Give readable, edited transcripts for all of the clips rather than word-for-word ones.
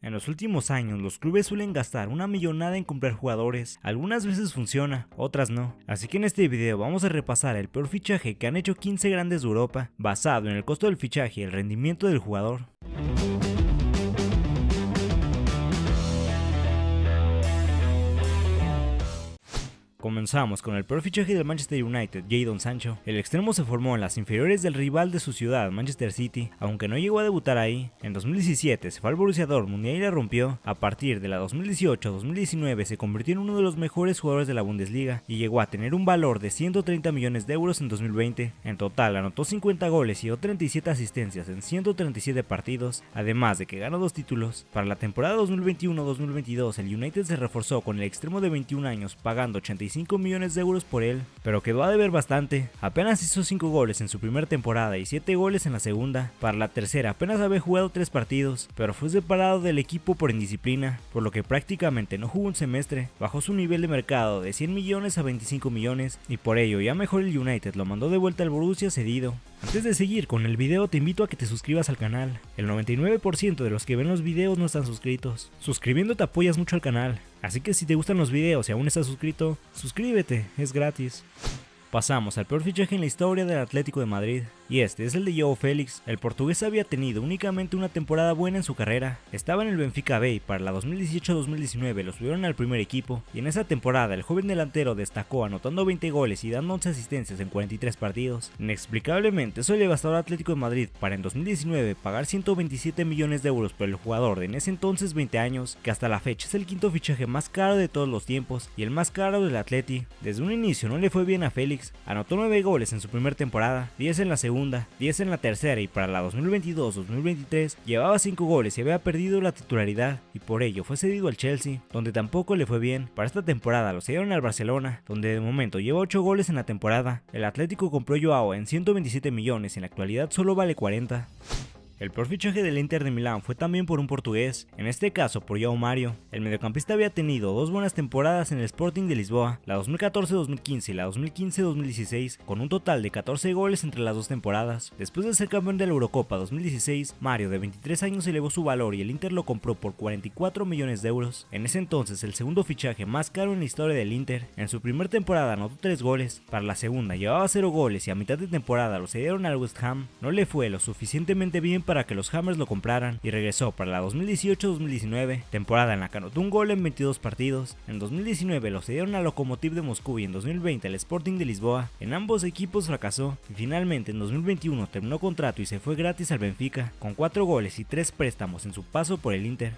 En los últimos años, los clubes suelen gastar una millonada en comprar jugadores. Algunas veces funciona, otras no. Así que en este video vamos a repasar el peor fichaje que han hecho 15 grandes de Europa, basado en el costo del fichaje y el rendimiento del jugador. Comenzamos con el peor fichaje del Manchester United, Jadon Sancho. El extremo se formó en las inferiores del rival de su ciudad, Manchester City, aunque no llegó a debutar ahí. En 2017 se fue al Borussia Dortmund y ahí la rompió. A partir de la 2018-2019 se convirtió en uno de los mejores jugadores de la Bundesliga y llegó a tener un valor de 130 millones de euros en 2020. En total anotó 50 goles y dio 37 asistencias en 137 partidos, además de que ganó 2 títulos. Para la temporada 2021-2022 el United se reforzó con el extremo de 21 años pagando 85 millones de euros por él, pero quedó a deber bastante. Apenas hizo 5 goles en su primera temporada y 7 goles en la segunda. Para la tercera apenas había jugado 3 partidos, pero fue separado del equipo por indisciplina, por lo que prácticamente no jugó un semestre. Bajó su nivel de mercado de 100 millones a 25 millones y por ello ya mejor el United lo mandó de vuelta al Borussia cedido. Antes de seguir con el video te invito a que te suscribas al canal. El 99% de los que ven los videos no están suscritos. Suscribiéndote apoyas mucho al canal, así que si te gustan los videos y aún estás suscrito, suscríbete, es gratis. Pasamos al peor fichaje en la historia del Atlético de Madrid, y este es el de João Félix. El portugués había tenido únicamente una temporada buena en su carrera. Estaba en el Benfica B y para la 2018-2019 lo subieron al primer equipo, y en esa temporada el joven delantero destacó anotando 20 goles y dando 11 asistencias en 43 partidos. Inexplicablemente eso le bastó al Atlético de Madrid para en 2019 pagar 127 millones de euros por el jugador de en ese entonces 20 años, que hasta la fecha es el quinto fichaje más caro de todos los tiempos y el más caro del Atleti. Desde un inicio no le fue bien a Félix. Anotó 9 goles en su primera temporada, 10 en la segunda, 10 en la tercera y para la 2022-2023 llevaba 5 goles y había perdido la titularidad y por ello fue cedido al Chelsea, donde tampoco le fue bien. Para esta temporada lo cedieron al Barcelona, donde de momento lleva 8 goles en la temporada. El Atlético compró Joao en 127 millones y en la actualidad solo vale 40. El peor fichaje del Inter de Milán fue también por un portugués, en este caso por João Mário. El mediocampista había tenido 2 buenas temporadas en el Sporting de Lisboa, la 2014-2015 y la 2015-2016, con un total de 14 goles entre las 2 temporadas. Después de ser campeón de la Eurocopa 2016, Mário de 23 años elevó su valor y el Inter lo compró por 44 millones de euros. En ese entonces el segundo fichaje más caro en la historia del Inter. En su primera temporada anotó 3 goles, para la segunda llevaba 0 goles y a mitad de temporada lo cedieron al West Ham. No le fue lo suficientemente bien para que los Hammers lo compraran y regresó para la 2018-2019, temporada en la que anotó un gol en 22 partidos. En 2019 lo cedieron al Lokomotiv de Moscú y en 2020 al Sporting de Lisboa. En ambos equipos fracasó y finalmente en 2021 terminó contrato y se fue gratis al Benfica, con 4 goles y 3 préstamos en su paso por el Inter.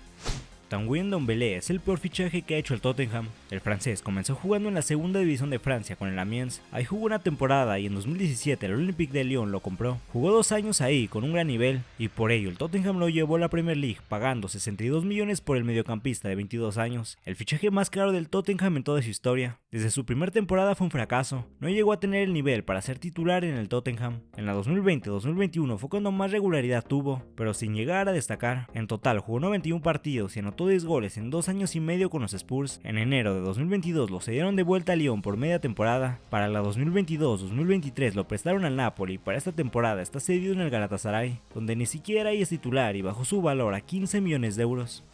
Tanguy Ndombele es el peor fichaje que ha hecho el Tottenham. El francés comenzó jugando en la segunda división de Francia con el Amiens. Ahí jugó una temporada y en 2017 el Olympique de Lyon lo compró. Jugó 2 años ahí con un gran nivel y por ello el Tottenham lo llevó a la Premier League pagando 62 millones por el mediocampista de 22 años. El fichaje más caro del Tottenham en toda su historia. Desde su primera temporada fue un fracaso. No llegó a tener el nivel para ser titular en el Tottenham. En la 2020-2021 fue cuando más regularidad tuvo, pero sin llegar a destacar. En total jugó 91 partidos y anotó 10 goles en 2 años y medio con los Spurs. En enero de 2022 lo cedieron de vuelta a Lyon por media temporada. Para la 2022-2023 lo prestaron al Napoli y para esta temporada está cedido en el Galatasaray, donde ni siquiera es titular y bajó su valor a 15 millones de euros.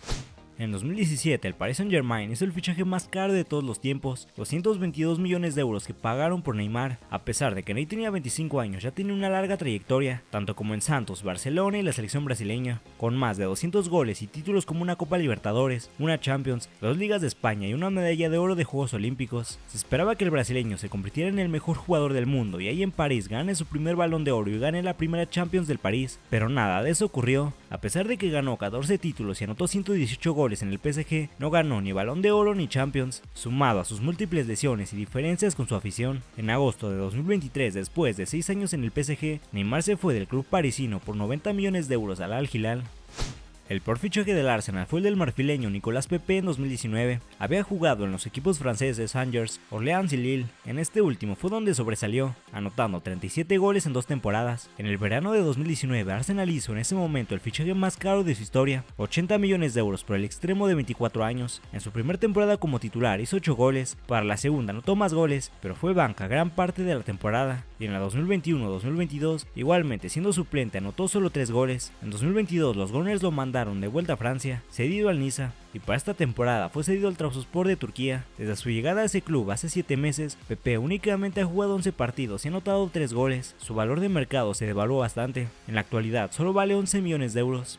En 2017 el Paris Saint-Germain hizo el fichaje más caro de todos los tiempos, 222 millones de euros que pagaron por Neymar. A pesar de que Ney tenía 25 años, ya tiene una larga trayectoria, tanto como en Santos, Barcelona y la selección brasileña, con más de 200 goles y títulos como una Copa Libertadores, una Champions, 2 Ligas de España y una medalla de oro de Juegos Olímpicos. Se esperaba que el brasileño se convirtiera en el mejor jugador del mundo y ahí en París gane su primer Balón de Oro y gane la primera Champions del París, pero nada de eso ocurrió. A pesar de que ganó 14 títulos y anotó 118 goles en el PSG, no ganó ni Balón de Oro ni Champions, sumado a sus múltiples lesiones y diferencias con su afición. En agosto de 2023, después de 6 años en el PSG, Neymar se fue del club parisino por 90 millones de euros al Al Hilal. El peor fichaje del Arsenal fue el del marfileño Nicolas Pepe en 2019. Había jugado en los equipos franceses Angers, Orleans y Lille. En este último fue donde sobresalió, anotando 37 goles en 2 temporadas. En el verano de 2019, Arsenal hizo en ese momento el fichaje más caro de su historia, 80 millones de euros por el extremo de 24 años. En su primera temporada como titular hizo 8 goles, para la segunda anotó más goles, pero fue banca gran parte de la temporada. Y en la 2021-2022, igualmente siendo suplente, anotó solo 3 goles. En 2022 los Gunners lo mandaron mandaron de vuelta a Francia, cedido al Niza, y para esta temporada fue cedido al Trabzonspor de Turquía. Desde su llegada a ese club hace 7 meses, Pepe únicamente ha jugado 11 partidos y ha anotado 3 goles. Su valor de mercado se devaluó bastante, en la actualidad solo vale 11 millones de euros.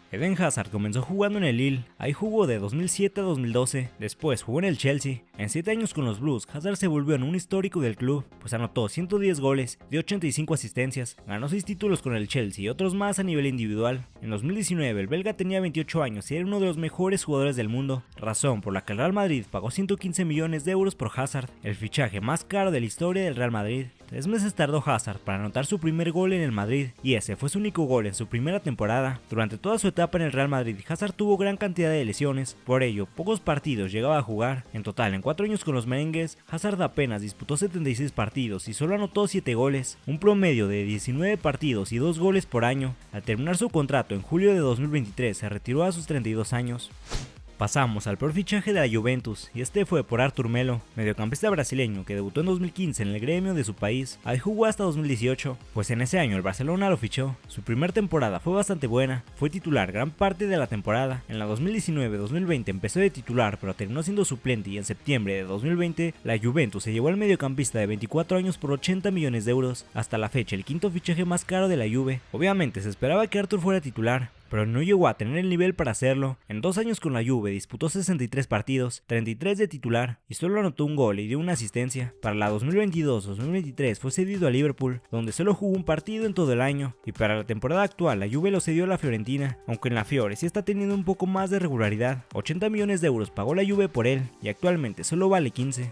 Eden Hazard comenzó jugando en el Lille, ahí jugó de 2007 a 2012, después jugó en el Chelsea. En 7 años con los Blues, Hazard se volvió en un histórico del club, pues anotó 110 goles, dio 85 asistencias, ganó 6 títulos con el Chelsea y otros más a nivel individual. En 2019 el belga tenía 28 años y era uno de los mejores jugadores del mundo, razón por la que el Real Madrid pagó 115 millones de euros por Hazard, el fichaje más caro de la historia del Real Madrid. 3 meses tardó Hazard para anotar su primer gol en el Madrid, y ese fue su único gol en su primera temporada. Durante toda su etapa en el Real Madrid, Hazard tuvo gran cantidad de lesiones, por ello pocos partidos llegaba a jugar. En total, en 4 años con los merengues, Hazard apenas disputó 76 partidos y solo anotó 7 goles, un promedio de 19 partidos y 2 goles por año. Al terminar su contrato en julio de 2023, se retiró a sus 32 años. Pasamos al peor fichaje de la Juventus, y este fue por Arthur Melo, mediocampista brasileño que debutó en 2015 en el gremio de su país. Ahí jugó hasta 2018, pues en ese año el Barcelona lo fichó. Su primera temporada fue bastante buena, fue titular gran parte de la temporada. En la 2019-2020 empezó de titular, pero terminó siendo suplente, y en septiembre de 2020 la Juventus se llevó al mediocampista de 24 años por 80 millones de euros, hasta la fecha el quinto fichaje más caro de la Juve. Obviamente se esperaba que Arthur fuera titular, pero no llegó a tener el nivel para hacerlo. En 2 años con la Juve disputó 63 partidos, 33 de titular, y solo anotó un gol y dio una asistencia. Para la 2022-2023 fue cedido a Liverpool, donde solo jugó un partido en todo el año, y para la temporada actual la Juve lo cedió a la Fiorentina, aunque en la Fiore sí está teniendo un poco más de regularidad. 80 millones de euros pagó la Juve por él, y actualmente solo vale 15.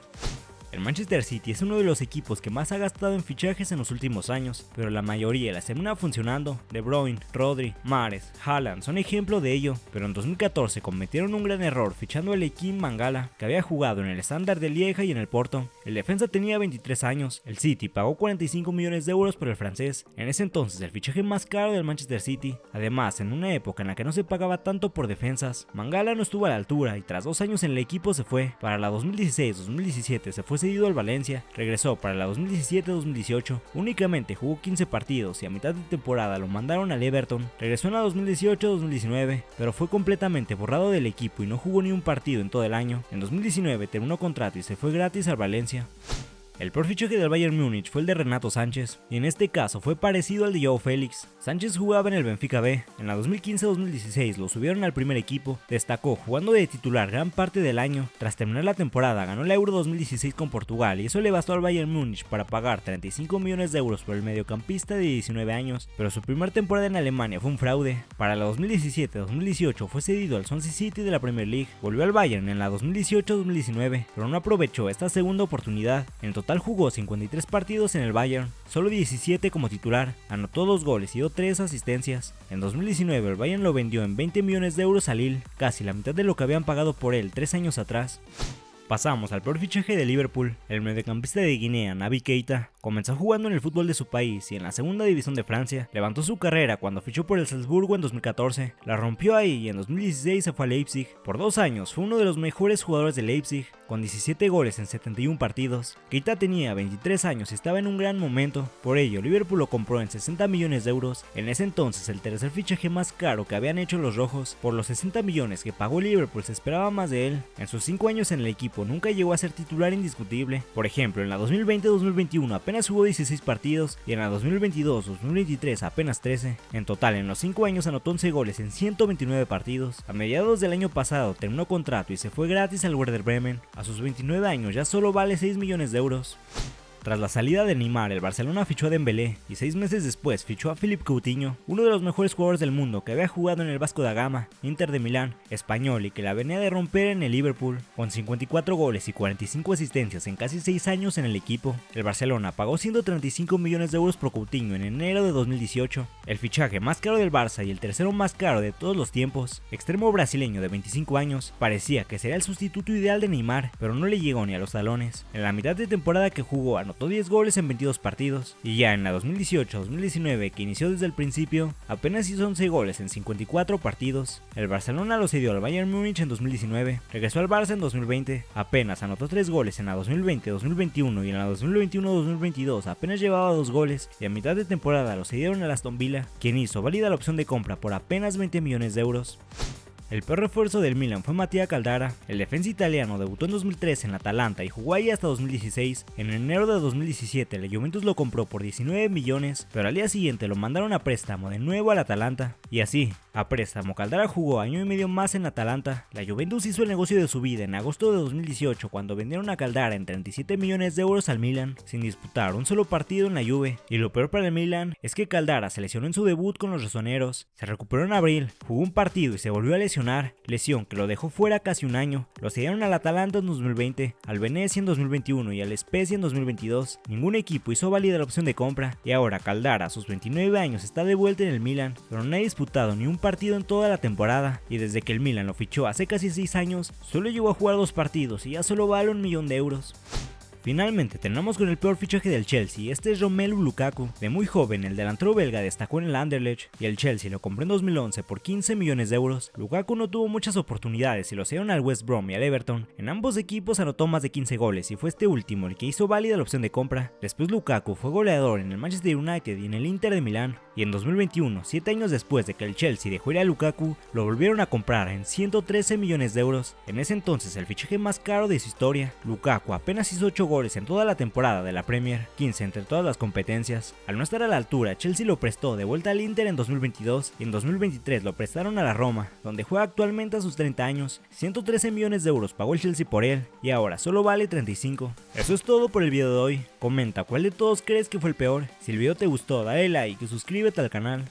El Manchester City es uno de los equipos que más ha gastado en fichajes en los últimos años, pero la mayoría las termina funcionando. De Bruyne, Rodri, Mahrez, Haaland son ejemplo de ello, pero en 2014 cometieron un gran error fichando a Joaquim Mangala, que había jugado en el Standard de Lieja y en el Porto. El defensa tenía 23 años, el City pagó 45 millones de euros por el francés, en ese entonces el fichaje más caro del Manchester City. Además, en una época en la que no se pagaba tanto por defensas, Mangala no estuvo a la altura y tras 2 años en el equipo se fue. Para la 2016-2017 se fue cedido al Valencia, regresó para la 2017-2018, únicamente jugó 15 partidos y a mitad de temporada lo mandaron al Everton. Regresó en la 2018-2019, pero fue completamente borrado del equipo y no jugó ni un partido en todo el año. En 2019 terminó contrato y se fue gratis al Valencia. El peor fichaje del Bayern Múnich fue el de Renato Sánchez, y en este caso fue parecido al de Joao Félix. Sánchez jugaba en el Benfica B, en la 2015-2016 lo subieron al primer equipo, destacó jugando de titular gran parte del año. Tras terminar la temporada ganó la Euro 2016 con Portugal y eso le bastó al Bayern Múnich para pagar 35 millones de euros por el mediocampista de 19 años, pero su primera temporada en Alemania fue un fraude. Para la 2017-2018 fue cedido al Swansea City de la Premier League, volvió al Bayern en la 2018-2019, pero no aprovechó esta segunda oportunidad. En total jugó 53 partidos en el Bayern, solo 17 como titular, anotó 2 goles y dio 3 asistencias. En 2019 el Bayern lo vendió en 20 millones de euros al Lille, casi la mitad de lo que habían pagado por él 3 años atrás. Pasamos al peor fichaje de Liverpool. El mediocampista de Guinea, Naby Keita, comenzó jugando en el fútbol de su país y en la segunda división de Francia. Levantó su carrera cuando fichó por el Salzburgo en 2014, la rompió ahí y en 2016 se fue a Leipzig. Por 2 años fue uno de los mejores jugadores de Leipzig, con 17 goles en 71 partidos. Keita tenía 23 años y estaba en un gran momento, por ello Liverpool lo compró en 60 millones de euros, en ese entonces el tercer fichaje más caro que habían hecho los rojos. Por los 60 millones que pagó Liverpool se esperaba más de él. En sus 5 años en el equipo nunca llegó a ser titular indiscutible. Por ejemplo, en la 2020-2021 apenas jugó 16 partidos y en la 2022-2023 apenas 13. En total, en los 5 años anotó 11 goles en 129 partidos. A mediados del año pasado terminó contrato y se fue gratis al Werder Bremen. A sus 29 años ya solo vale 6 millones de euros. Tras la salida de Neymar, el Barcelona fichó a Dembélé y 6 meses después fichó a Philippe Coutinho, uno de los mejores jugadores del mundo que había jugado en el Vasco da Gama, Inter de Milán, español y que la venía de romper en el Liverpool, con 54 goles y 45 asistencias en casi 6 años en el equipo. El Barcelona pagó 135 millones de euros por Coutinho en enero de 2018, el fichaje más caro del Barça y el tercero más caro de todos los tiempos. Extremo brasileño de 25 años, parecía que sería el sustituto ideal de Neymar, pero no le llegó ni a los talones. En la mitad de temporada que jugó anotó anotó 10 goles en 22 partidos, y ya en la 2018-2019 que inició desde el principio, apenas hizo 11 goles en 54 partidos. El Barcelona lo cedió al Bayern Múnich en 2019, regresó al Barça en 2020, apenas anotó 3 goles en la 2020-2021 y en la 2021-2022 apenas llevaba 2 goles, y a mitad de temporada lo cedieron al Aston Villa, quien hizo válida la opción de compra por apenas 20 millones de euros. El peor refuerzo del Milan fue Mattia Caldara. El defensa italiano debutó en 2013 en Atalanta y jugó ahí hasta 2016. En enero de 2017 la Juventus lo compró por 19 millones, pero al día siguiente lo mandaron a préstamo de nuevo al Atalanta. Y así, a préstamo, Caldara jugó año y medio más en Atalanta. La Juventus hizo el negocio de su vida en agosto de 2018 cuando vendieron a Caldara en 37 millones de euros al Milan, sin disputar un solo partido en la Juve. Y lo peor para el Milan es que Caldara se lesionó en su debut con los rosoneros. Se recuperó en abril, jugó un partido y se volvió a lesionar, lesión que lo dejó fuera casi un año. Lo cedieron al Atalanta en 2020, al Venezia en 2021 y al Spezia en 2022. Ningún equipo hizo válida la opción de compra, y ahora Caldara a sus 29 años está de vuelta en el Milan, pero no ha disputado ni un partido en toda la temporada, y desde que el Milan lo fichó hace casi 6 años, solo llegó a jugar 2 partidos y ya solo vale 1 millón de euros. Finalmente terminamos con el peor fichaje del Chelsea. Este es Romelu Lukaku. De muy joven, el delantero belga destacó en el Anderlecht y el Chelsea lo compró en 2011 por 15 millones de euros. Lukaku no tuvo muchas oportunidades y lo cedieron al West Brom y al Everton. En ambos equipos anotó más de 15 goles y fue este último el que hizo válida la opción de compra. Después Lukaku fue goleador en el Manchester United y en el Inter de Milán. Y en 2021, 7 años después de que el Chelsea dejó ir a Lukaku, lo volvieron a comprar en 113 millones de euros. En ese entonces el fichaje más caro de su historia. Lukaku apenas hizo 8 goles en toda la temporada de la Premier, 15 entre todas las competencias. Al no estar a la altura, Chelsea lo prestó de vuelta al Inter en 2022 y en 2023 lo prestaron a la Roma, donde juega actualmente a sus 30 años. 113 millones de euros pagó el Chelsea por él y ahora solo vale 35. Eso es todo por el video de hoy. Comenta cuál de todos crees que fue el peor. Si el video te gustó, dale like y suscríbete al canal.